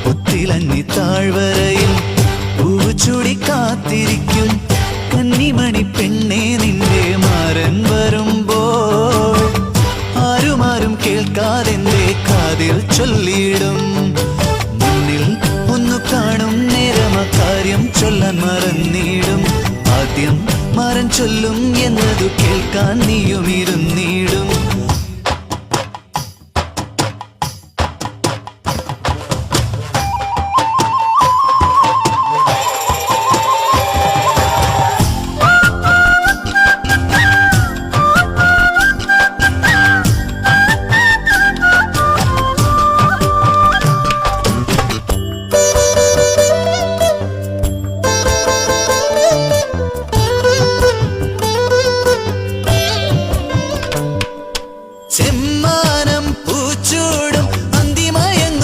പുത്തിലഞ്ഞി താഴ്വരയിൽ പൂവ് ചൂടി കാത്തിരിക്കും കന്നിമണി പെണ്ണെ നിന്റെ മാരൻ വരുമ്പോൾ ആരുമാരും കേൾക്കാതെന്റെ കാതിൽ ചൊല്ലിയിടും. മുന്നിൽ ഒന്നു കാണും നേരം കാര്യം ചൊല്ലാൻ മറന്നിടും. ആദ്യം മാരൻ ചൊല്ലും എന്നതു കേൾക്കാൻ നീയുമിരുന്നു.